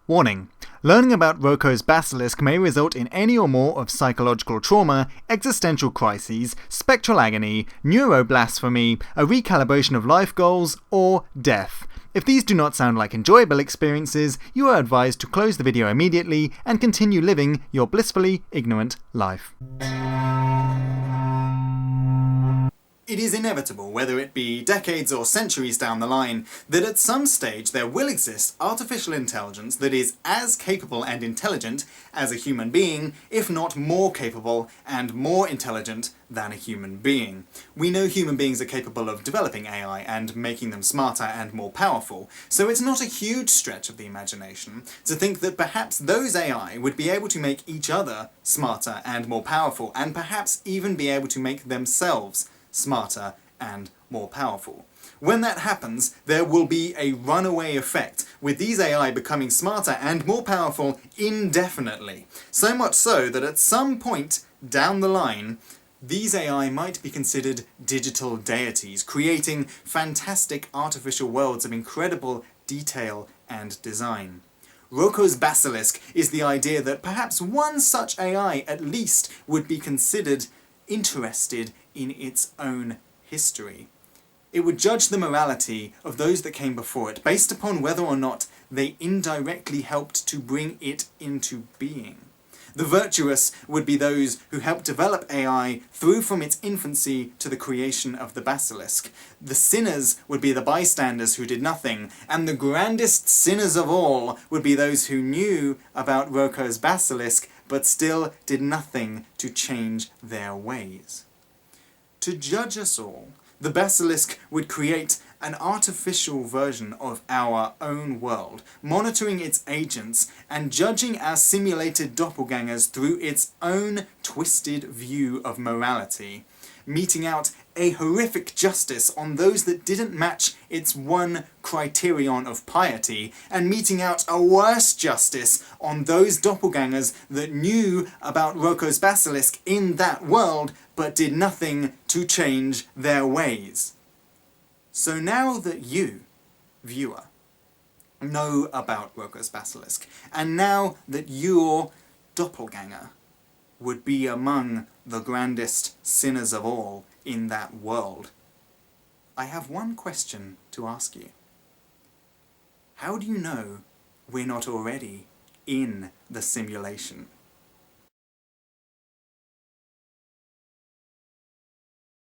Warning: learning about Roko's Basilisk may result in any or more of psychological trauma, existential crises, spectral agony, neuroblasphemy, a recalibration of life goals, or death. If these do not sound like enjoyable experiences, you are advised to close the video immediately and continue living your blissfully ignorant life. It is inevitable, whether it be decades or centuries down the line, that at some stage there will exist artificial intelligence that is as capable and intelligent as a human being, if not more capable and more intelligent than a human being. We know human beings are capable of developing AI and making them smarter and more powerful, so it's not a huge stretch of the imagination to think that perhaps those AI would be able to make each other smarter and more powerful, and perhaps even be able to make themselves smarter and more powerful. When that happens, there will be a runaway effect, with these AI becoming smarter and more powerful indefinitely. So much so that at some point down the line, these AI might be considered digital deities, creating fantastic artificial worlds of incredible detail and design. Roko's Basilisk is the idea that perhaps one such AI at least would be considered interested in its own history. It would judge the morality of those that came before it based upon whether or not they indirectly helped to bring it into being. The virtuous would be those who helped develop AI through from its infancy to the creation of the Basilisk. The sinners would be the bystanders who did nothing, and the grandest sinners of all would be those who knew about Roko's Basilisk but still did nothing to change their ways. To judge us all, the Basilisk would create an artificial version of our own world, monitoring its agents and judging our simulated doppelgangers through its own twisted view of morality, meting out a horrific justice on those that didn't match its one criterion of piety, and meting out a worse justice on those doppelgangers that knew about Roko's Basilisk in that world but did nothing to change their ways. So now that you, viewer, know about Roko's Basilisk, and now that your doppelganger would be among the grandest sinners of all in that world, I have one question to ask you. How do you know we're not already in the simulation?